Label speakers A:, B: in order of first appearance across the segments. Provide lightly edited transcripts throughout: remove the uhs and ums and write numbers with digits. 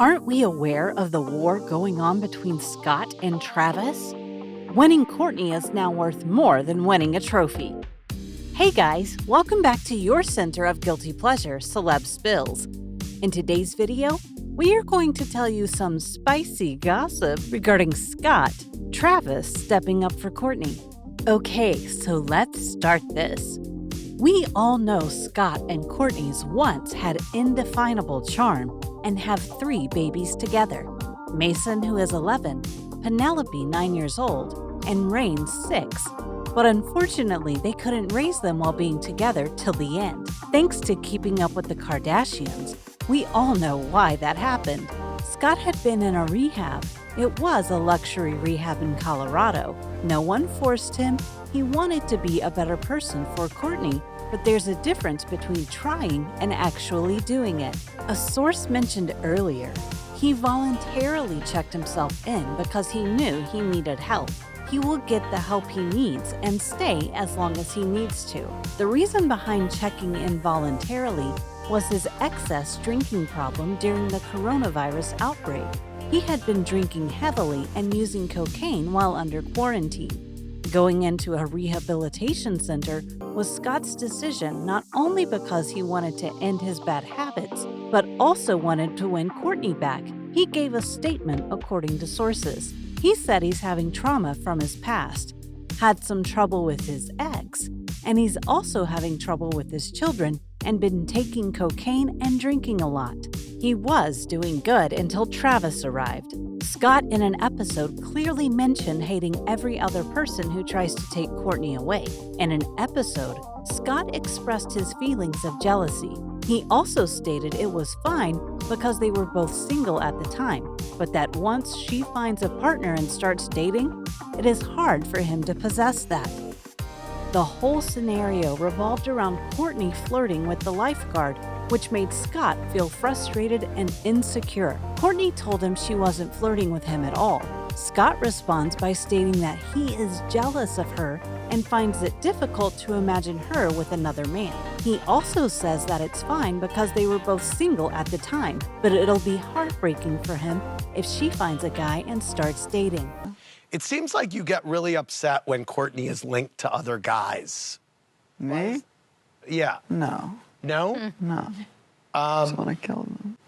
A: Aren't we aware of the war going on between Scott and Travis? Winning Kourtney is now worth more than winning a trophy. Hey guys, welcome back to your center of guilty pleasure, Celeb Spills. In today's video, we are going to tell you some spicy gossip regarding Scott, Travis stepping up for Kourtney. Okay, so let's start this. We all know Scott and Kourtney's once had indefinable charm and have 3 babies together. Mason, who is 11, Penelope, 9 years old, and Rain, 6. But unfortunately, they couldn't raise them while being together till the end. Thanks to Keeping Up with the Kardashians, we all know why that happened. Scott had been in a rehab. It was a luxury rehab in Colorado. No one forced him. He wanted to be a better person for Kourtney, but there's a difference between trying and actually doing it. A source mentioned earlier, he voluntarily checked himself in because he knew he needed help. He will get the help he needs and stay as long as he needs to. The reason behind checking in voluntarily was his excess drinking problem during the coronavirus outbreak. He had been drinking heavily and using cocaine while under quarantine. Going into a rehabilitation center was Scott's decision not only because he wanted to end his bad habits, but also wanted to win Kourtney back. He gave a statement according to sources. He said he's having trauma from his past, had some trouble with his ex, and he's also having trouble with his children and been taking cocaine and drinking a lot. He was doing good until Travis arrived. Scott, in an episode, clearly mentioned hating every other person who tries to take Kourtney away. In an episode, Scott expressed his feelings of jealousy. He also stated it was fine because they were both single at the time, but that once she finds a partner and starts dating, it is hard for him to possess that. The whole scenario revolved around Kourtney flirting with the lifeguard, which made Scott feel frustrated and insecure. Kourtney told him she wasn't flirting with him at all. Scott responds by stating that he is jealous of her and finds it difficult to imagine her with another man. He also says that it's fine because they were both single at the time, but it'll be heartbreaking for him if she finds a guy and starts dating.
B: It seems like you get really upset when Kourtney is linked to other guys.
C: Me?
B: Yeah.
C: No.
B: No?
C: No. I just want to kill them.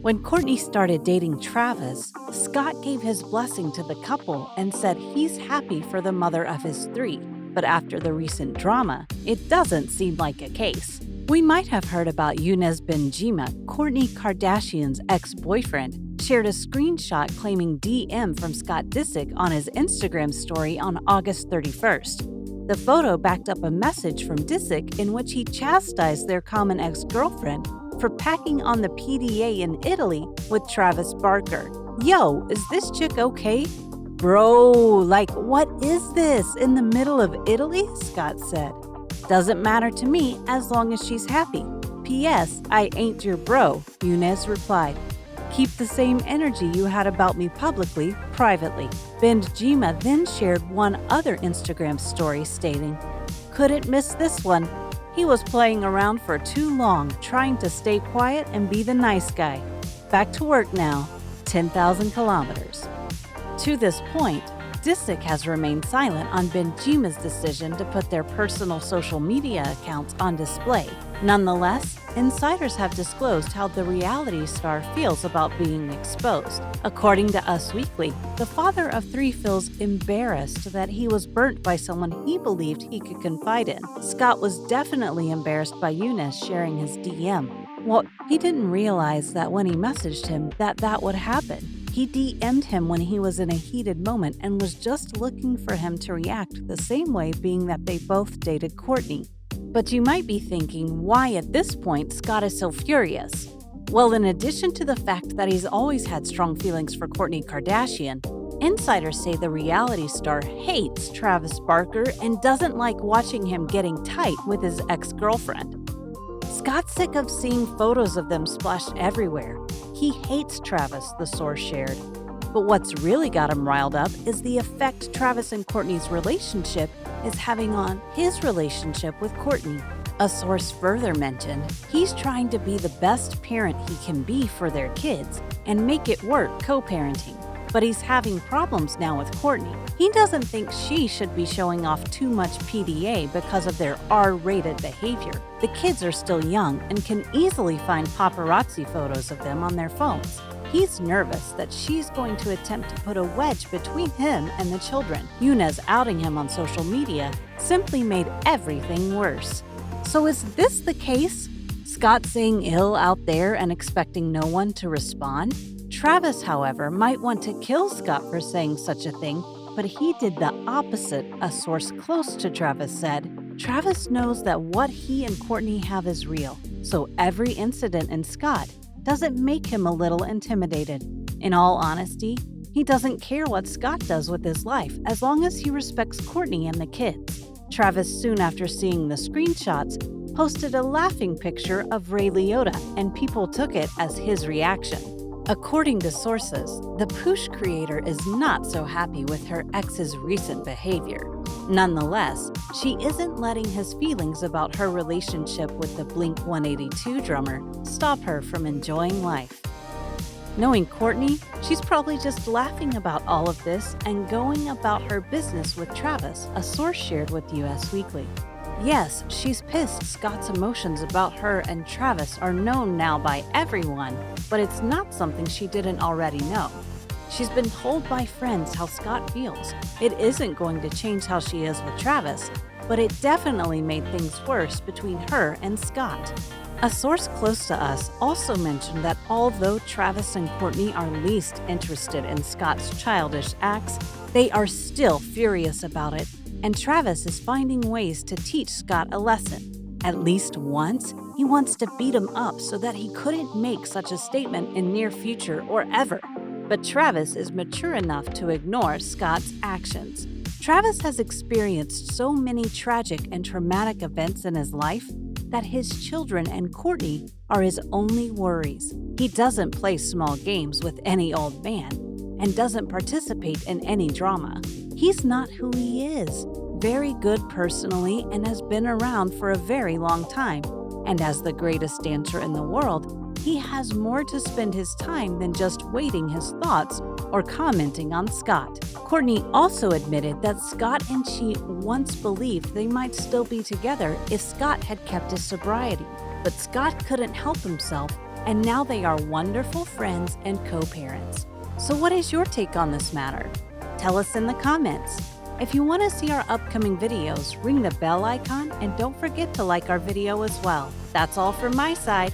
A: When Kourtney started dating Travis, Scott gave his blessing to the couple and said he's happy for the mother of his 3. But after the recent drama, it doesn't seem like a case. We might have heard about Younes Benjima, Kourtney Kardashian's ex-boyfriend, shared a screenshot claiming DM from Scott Disick on his Instagram story on August 31st. The photo backed up a message from Disick in which he chastised their common ex-girlfriend for packing on the PDA in Italy with Travis Barker. Yo, is this chick okay? Bro, like, what is this in the middle of Italy? Scott said. Doesn't matter to me as long as she's happy. P.S. I ain't your bro, Younes replied. Keep the same energy you had about me publicly, privately. Benjima then shared one other Instagram story stating, couldn't miss this one. He was playing around for too long, trying to stay quiet and be the nice guy. Back to work now, 10,000 kilometers. To this point, Disick has remained silent on Benjima's decision to put their personal social media accounts on display. Nonetheless, insiders have disclosed how the reality star feels about being exposed. According to Us Weekly, the father of 3 feels embarrassed that he was burnt by someone he believed he could confide in. Scott was definitely embarrassed by Younes sharing his DM. Well, he didn't realize that when he messaged him that would happen. He DM'd him when he was in a heated moment and was just looking for him to react the same way, being that they both dated Kourtney. But you might be thinking, why at this point Scott is so furious? Well, in addition to the fact that he's always had strong feelings for Kourtney Kardashian, insiders say the reality star hates Travis Barker and doesn't like watching him getting tight with his ex-girlfriend. Scott's sick of seeing photos of them splashed everywhere. He hates Travis, the source shared. But what's really got him riled up is the effect Travis and Kourtney's relationship is having on his relationship with Kourtney. A source further mentioned he's trying to be the best parent he can be for their kids and make it work co-parenting. But he's having problems now with Kourtney. He doesn't think she should be showing off too much PDA because of their R-rated behavior. The kids are still young and can easily find paparazzi photos of them on their phones. He's nervous that she's going to attempt to put a wedge between him and the children. Younes outing him on social media simply made everything worse. So is this the case? Scott saying ill out there and expecting no one to respond? Travis, however, might want to kill Scott for saying such a thing, but he did the opposite, a source close to Travis said. Travis knows that what he and Kourtney have is real, so every incident in Scott doesn't make him a little intimidated. In all honesty, he doesn't care what Scott does with his life as long as he respects Kourtney and the kids. Travis, soon after seeing the screenshots, posted a laughing picture of Ray Liotta, and people took it as his reaction. According to sources, the Poosh creator is not so happy with her ex's recent behavior. Nonetheless, she isn't letting his feelings about her relationship with the Blink-182 drummer stop her from enjoying life. Knowing Kourtney, she's probably just laughing about all of this and going about her business with Travis, a source shared with US Weekly. Yes, she's pissed Scott's emotions about her and Travis are known now by everyone, but it's not something she didn't already know. She's been told by friends how Scott feels. It isn't going to change how she is with Travis, but it definitely made things worse between her and Scott. A source close to us also mentioned that although Travis and Kourtney are least interested in Scott's childish acts, they are still furious about it, and Travis is finding ways to teach Scott a lesson. At least once, he wants to beat him up so that he couldn't make such a statement in near future or ever. But Travis is mature enough to ignore Scott's actions. Travis has experienced so many tragic and traumatic events in his life that his children and Kourtney are his only worries. He doesn't play small games with any old man and doesn't participate in any drama. He's not who he is. Very good personally and has been around for a very long time. And as the greatest dancer in the world, he has more to spend his time than just waiting his thoughts or commenting on Scott. Kourtney also admitted that Scott and she once believed they might still be together if Scott had kept his sobriety, but Scott couldn't help himself, and now they are wonderful friends and co-parents. So what is your take on this matter? Tell us in the comments. If you want to see our upcoming videos, ring the bell icon and don't forget to like our video as well. That's all from my side.